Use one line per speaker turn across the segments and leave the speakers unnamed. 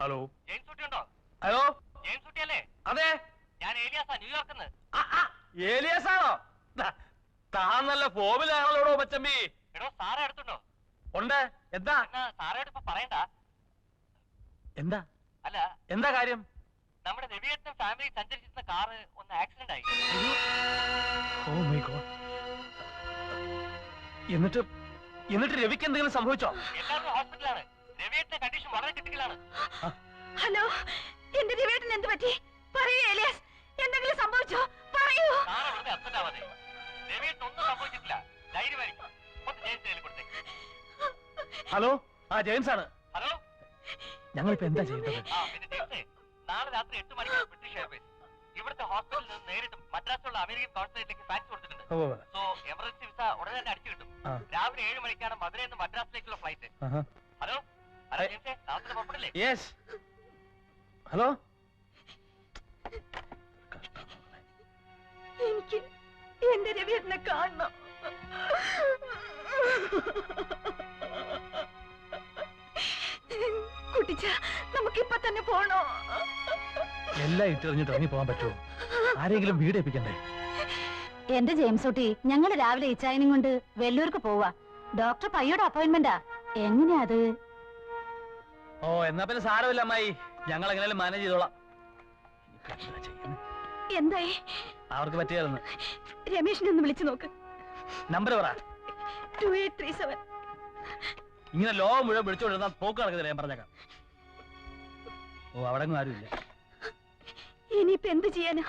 Hello
James കുട്ടി ഉണ്ടോ?
Hello
James കുട്ടി അല്ലേ?
അതെ,
ഞാൻ ഏലിയാസാ, ന്യൂയോർക്കിന്ന്.
ഏലിയാസാണോ? താൻ നല്ല ഫോമിലാണല്ലോ മച്ചമ്പി.
എടോ, സാറേ അടുത്തുണ്ടോ?
ഉണ്ട്. എന്താ?
സാറേട് ഇപ്പൊ പറയണ്ട.
എന്താ?
അല്ല,
എന്താ കാര്യം?
നമ്മുടെ രവിയേട്ടനും ഫാമിലി സഞ്ചരിച്ചിരുന്ന കാറ് ഒന്ന് ആക്സിഡന്റ് ആയി.
Oh my god. എന്നിട്ട് രവിക്ക് എന്തെങ്കിലും സംഭവിച്ചോ?
എല്ലാവരും ഹോസ്പിറ്റലാണ്. രവിയേട്ടന്റെ കണ്ടീഷൻ വളരെ ക്രിട്ടിക്കലാണ്.
ഹലോ, എന്റെ രവിയേട്ടൻ എന്ത് പറ്റി? പറയൂ ഏലിയാസ്, എന്തെങ്കിലും സംഭവിച്ചോ? പറയൂ.
സാറ് വെറുതെ അപ്സെറ്റ് ആവാതെ. രവിയേട്ടൻ ഒന്നും സംഭവിച്ചിട്ടില്ല, ധൈര്യമായിരിക്കും. ഒന്ന് ജെയിംസ് കയ്യിൽ കൊടുത്തേ.
ഹലോ, ആ ജെയിംസ് ആണ്.
ഹലോ,
ഞങ്ങളിപ്പോ എന്താ ചെയ്യേണ്ടത്?
പിന്നെ ജെയിംസേ, നാളെ രാത്രി 8 മണിക്ക് ബ്രിട്ടീഷ് എയർവേസ് ഇവിടുത്തെ ഹോസ്പിറ്റലിൽ നിന്ന് നേരിട്ട് മദ്രാസിലുള്ള അമേരിക്കൻ കോൺസുലേറ്റിലേക്ക് ഫാക്സ് കൊടുത്തിട്ടുണ്ട്. സോ എമർജൻസി വിസ ഉടനെ തന്നെ അടിച്ചു കിട്ടും. രാവിലെ 7 മണിക്കാണ് മധുരയിൽ നിന്ന് മദ്രാസിലേക്കുള്ള ഫ്ലൈറ്റ്. ഹലോ ഹലോ ജെയിംസേ, രാത്രി പുറപ്പെടില്ലേ?
യെസ്. ഹലോ,
എനിക്ക് എന്റെ രവിയേട്ടനെ കാണണം. കുട്ടിച്ച, നമുക്ക് ഇപ്പൊ തന്നെ പോണോ?
എല്ലാം ഇട്ടെറിഞ്ഞിട്ട് ഇറങ്ങി പോകാൻ പറ്റുമോ? ആരെങ്കിലും വീടേപ്പിക്കണ്ടേ?
എന്റെ ജെയിംസ് കുട്ടി, ഞങ്ങള് രാവിലെ ഇച്ചായനും കൊണ്ട് വെല്ലൂർക്ക് പോവാ. ഡോക്ടർ പയ്യോടെ അപ്പോയിന്റ്മെന്റാ. എങ്ങനെയാ അത്?
ഓ, എന്നാ പിന്നെ സാരമില്ല അമ്മായി, ഞങ്ങൾ എങ്ങനെയാലും മാനേജ് ചെയ്തോളാം.
എന്തായി?
അവർക്ക് പറ്റിയായിരുന്നു.
രമേശിനെ ഒന്ന് വിളിച്ചു നോക്ക്.
നമ്പർ പറ.
2837.
ഇങ്ങനെ ലോകം മുഴുവൻ വിളിച്ചോണ്ടിരുന്ന പോക്ക് നടക്കുന്നില്ല, ഞാൻ പറഞ്ഞേക്കാം. ഓ, അവിടെ ആരുമില്ല.
ഇനിയിപ്പോ എന്ത് ചെയ്യാനാ?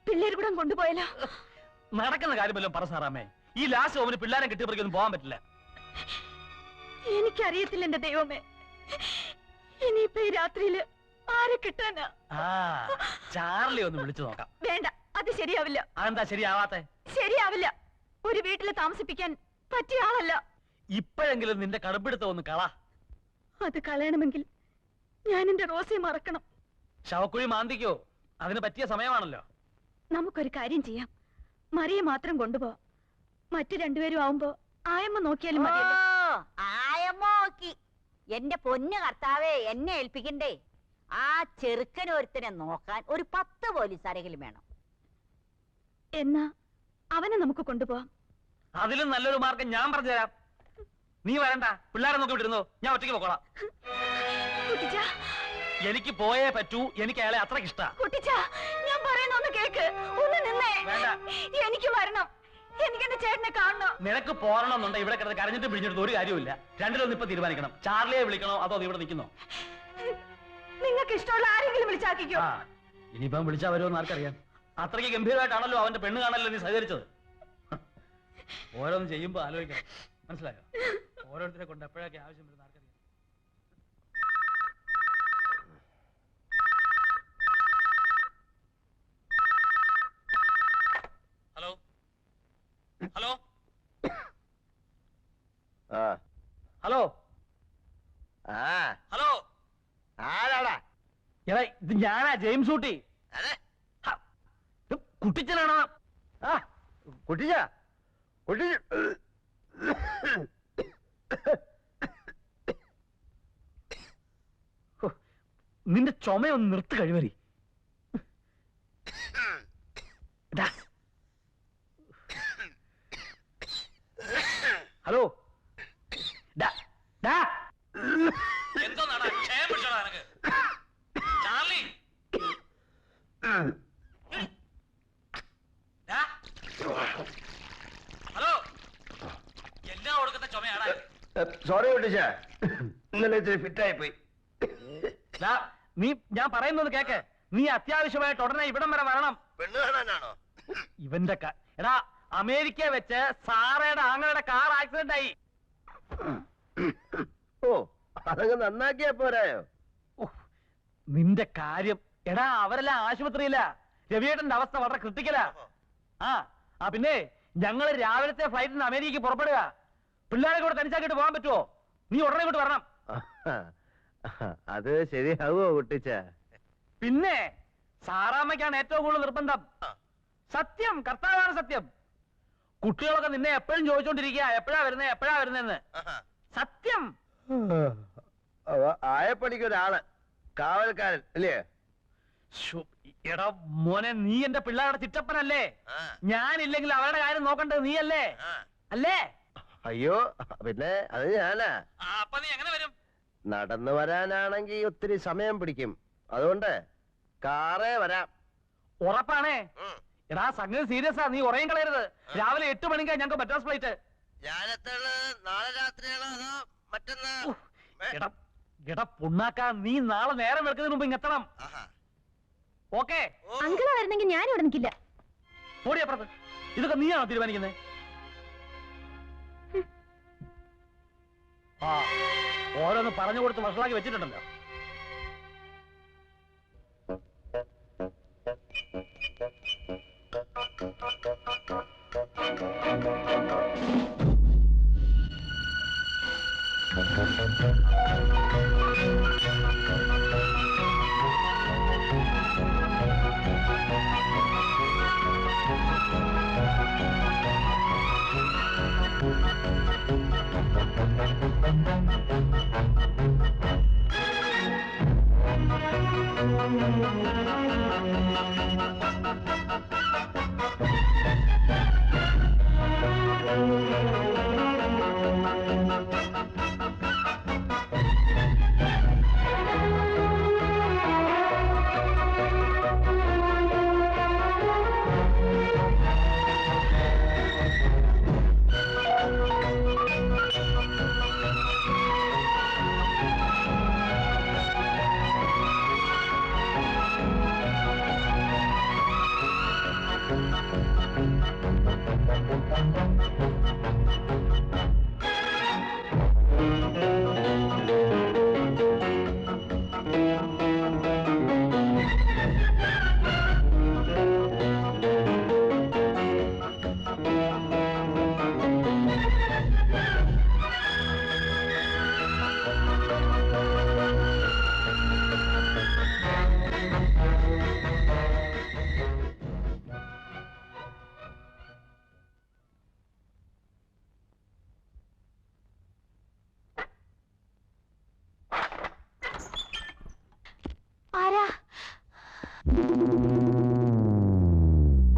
പിള്ളേർ കൂടെ കൊണ്ടുപോയാലോ?
നടക്കുന്ന കാര്യമല്ലോ പറ സാറാമേ. ഈ ലാസ്റ്റ് ഓമിന് പിള്ളേരെ കിട്ടിയപ്പോഴേക്കൊന്നും പോകാൻ പറ്റില്ല.
എനിക്കറിയത്തില്ല എന്റെ ദൈവമേ, ഇനിയിപ്പോ ഈ രാത്രിയില് ആരെ കിട്ടാനാ?
ചാർലി ഒന്ന് വിളിച്ചു നോക്കാം.
വേണ്ട, അത് ശരിയാവില്ല.
അതെന്താ ശരിയാവാത്തെ?
ശരിയാവില്ല. ഒരു വീട്ടില് താമസിപ്പിക്കാൻ പറ്റിയ ആളല്ല.
ഇപ്പോഴെങ്കിലും നിന്റെ കടുപ്പിടുത്തം ഒന്ന് കള.
അത് കളയണമെങ്കിൽ ഞാൻ എന്റെ റോസിയെ മറക്കണം.
ശവക്കുഴി മാന്തിക്കോ? അതിന് പറ്റിയ സമയമാണല്ലോ.
നമുക്കൊരു കാര്യം ചെയ്യാം, മറിയെ മാത്രം കൊണ്ടുപോ. മറ്റു രണ്ടുപേരും ആവുമ്പോ ആയമ്മ നോക്കിയാലും മതിയല്ലോ.
ആയമ്മ നോക്കി. എന്റെ പൊന്നു കർത്താവേ, എന്നെ ഏൽപ്പിക്കണ്ടേ? ആ ചെറുക്കനൊരുത്തനെ നോക്കാൻ ഒരു 10 പോലീസുകാരെങ്കിലും വേണം.
എന്നാ അവനെ നമുക്ക് കൊണ്ടുപോവാം.
അതിലും നല്ലൊരു മാർഗം ഞാൻ പറഞ്ഞുതരാം. നീ വരണ്ട, പിള്ളേരെ നോക്കി വിട്ടിരുന്നോ, ഞാൻ ഒറ്റയ്ക്ക് പോക്കോളാം. എനിക്ക് പോയേ പറ്റൂ. എനിക്ക് അയാളെ അത്രയ്ക്ക് ഇഷ്ട.
ഞാൻ പറയുന്നൊന്ന് കേക്ക്. ഒന്ന് നിന്നേ. എനിക്ക് വരണം. എനിക്ക് എന്റെ ചേട്ടനെ കാണണം.
നിനക്ക് പോരണമെന്നുണ്ട് ഇവിടെ കിടന്ന് കരഞ്ഞിട്ട് പിടിഞ്ഞിട്ട് ഒരു കാര്യമില്ല. രണ്ടിലൊന്നും ഇപ്പൊ തീരുമാനിക്കണം. ചാർലിയെ വിളിക്കണോ അതോ ഇവിടെ നിൽക്കുന്നോ?
നിങ്ങൾക്ക് ഇഷ്ടമുള്ള ആരെങ്കിലും വിളിച്ചാക്കിക്കോ.
ഇനിയിപ്പം വിളിച്ചാ വരുമെന്ന് ആർക്കറിയാം. അത്രയ്ക്ക് ഗംഭീരമായിട്ടാണല്ലോ അവന്റെ പെണ്ണ് കാണല്ലോ നീ സഹകരിച്ചത്. ഓരോന്ന് ചെയ്യുമ്പോ ആലോചിക്കണം, മനസ്സിലായോ? ഓരോരുത്തരെ കൊണ്ട് എപ്പോഴൊക്കെ ആവശ്യം വരുന്ന ആർക്കറിയാം. ഹലോ ഹലോ ഹലോ ഹലോ,
ആരാടാ?
എടാ, ഇത് ഞാനാ, ജെയിംസ് ഊട്ടി. കുട്ടിച്ചനാണോ?
കുട്ടിച്ച
നിന്റെ ചുമയൊന്ന് നിർത്ത് കഴിവരി. ഹലോ, ചാർലി, ഹലോ, എല്ലാം കൊടുക്കുന്ന ചുമയാടാ.
സോറി കുട്ടിച്ച, ഇന്നലെ ഇത്തിരി ഫിറ്റായി പോയി.
നീ ഞാൻ പറയുന്നത് കേക്ക്. നീ അത്യാവശ്യമായിട്ട് ഉടനെ ഇവിടം വരെ വരണം.
പെണ്ണ് കാണാനാണോ?
ഇവന്റെ എടാ, അമേരിക്ക വെച്ച് സാറയുടെ ആങ്ങളുടെ കാർ ആക്സിഡന്റ് ആയി.
ഓ, അതങ്ങ് നന്നാക്കിയാ പോരായോ?
നിന്റെ കാര്യം എടാ, അവരെല്ലാം ആശുപത്രിയില്ല. രവിയേട്ടന്റെ അവസ്ഥ വളരെ ക്രിട്ടിക്കലാ. പിന്നെ ഞങ്ങള് രാവിലത്തെ ഫ്ലൈറ്റിന് അമേരിക്കക്ക് പുറപ്പെടുക. പിള്ളേരെ കൂടെ തനിച്ചാക്കിട്ട് പോകാൻ പറ്റുമോ? നീ ഉടനെ ഇങ്ങോട്ട് വരണം.
അത് ശരിയാവോ കുട്ടിച്ച?
പിന്നെ സാറാമ്മയ്ക്കാണ് ഏറ്റവും കൂടുതൽ നിർബന്ധം. സത്യം, കർത്താവാണ് സത്യം. കുട്ടികളൊക്കെ നിന്നെ എപ്പോഴും ചോദിച്ചോണ്ടിരിക്കുക, എപ്പോഴാ വരുന്നേ എപ്പോഴാ വരുന്നേന്ന്. സത്യം.
ആയപ്പണിക്ക് ഒരാള് കാവൽക്കാരൻ അല്ലേ?
ശ്ശോ, എടാ മോനെ, നീ എന്റെ പിള്ളേരുടെ ചിറ്റപ്പനല്ലേ? ഞാനില്ലെങ്കിൽ അവരുടെ കാര്യം നോക്കണ്ടത് നീയല്ലേ? അല്ലേ?
അയ്യോ, പിന്നെ അത് ഞാനാ.
അപ്പൊ നീ എങ്ങനെ വരും?
നടന്നു വരാനാണെങ്കിൽ ഒത്തിരി സമയം പിടിക്കും. അതുകൊണ്ട് കാറേ വരാം.
ഉറപ്പാണേ? എടാ സംഗതി സീരിയസാ, നീ ഉറയും കളയരുത്. രാവിലെ 8 മണിക്കാ ഞങ്ങൾക്ക് മദ്രാസ് ഫ്ലൈറ്റ്.
നാളെ രാത്രിയാണോ അതോ മറ്റന്നാ?
എടാ പുണ്ണാക്കാ, നീ നാളെ നേരം വെളുക്കുന്നതിന് മുമ്പ് ഇങ്ങെത്തണം. ഓക്കേ?
അങ്കിളാ വരുന്നെങ്കിൽ ഞാൻ ഇവിടെ നിൽക്കില്ല.
ഓടിയപ്പുറത്ത്. ഇതൊക്കെ നീയാണോ തീരുമാനിക്കുന്നത്? ആ, ഓരോന്ന് പറഞ്ഞു കൊടുത്ത് വഷളാക്കി വെച്ചിട്ടുണ്ടല്ലോ.
ആരാ?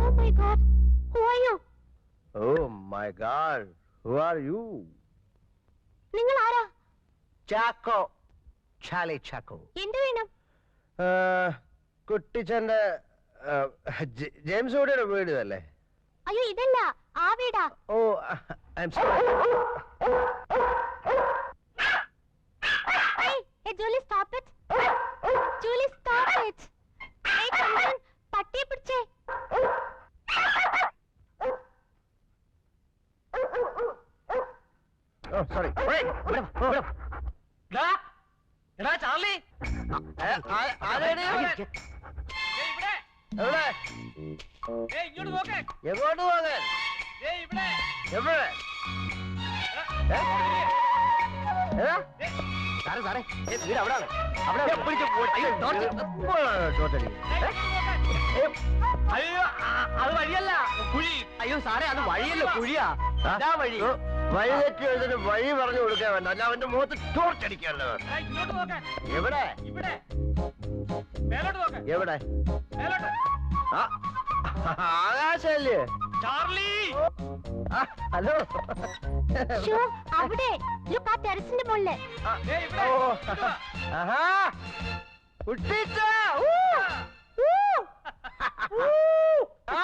Oh my God. Who are you?
Oh my God, who are you?
നിങ്ങൾ ആരാ?
ചാക്കോ, ചാലി ചാക്കോ.
എന്ത് വേണം?
കുട്ടിച്ചന്റെ ജെയിംസ് ഓടിയുടെ വീട് അല്ലേ?
അയ്യോ ഇതല്ല, ആ വീടാ.
Oh, I am sorry.
Hey, Julie, stop it. Julie, stop it. Hey, Chandan, പട്ടിയെ പിടിച്ചേ.
ഓ സോറി.
എടാ ചാർലി,
എവിടെ?
ഇങ്ങോട്ട് നോക്കേ.
എങ്ങോട്ട് പോകാൻ?
ഇവിടെ
എവിടെ? സാറേ സാറേ, വീട് അവിടെ
അയ്യോ, അത് വഴിയല്ല, കുഴി.
അയ്യോ സാറേ, അത് വഴിയല്ല, കുഴിയാ. വഴി വഴി തെറ്റി എഴുതിട്ട് വഴി പറഞ്ഞു കൊടുക്കാൻ വേണ്ട, അല്ല അവന്റെ മുഖത്ത് ടോർച്ചടിക്കാല്ലോ.
ഇങ്ങോട്ട് നോക്കാൻ.
എവിടെ?
ഇവിടെ മേലോട്ട് നോക്കാൻ.
എവിടെ?
മേലോട്ട്.
ആകാശല്ലേ?
Charlie,
hello.
ഷോ, അവിടെ. Look, ആ ടെറസിന്റെ മുകളില്.
ഇവിടെ.
ആഹാ, കുട്ടിച്ച.
Woo!
ആ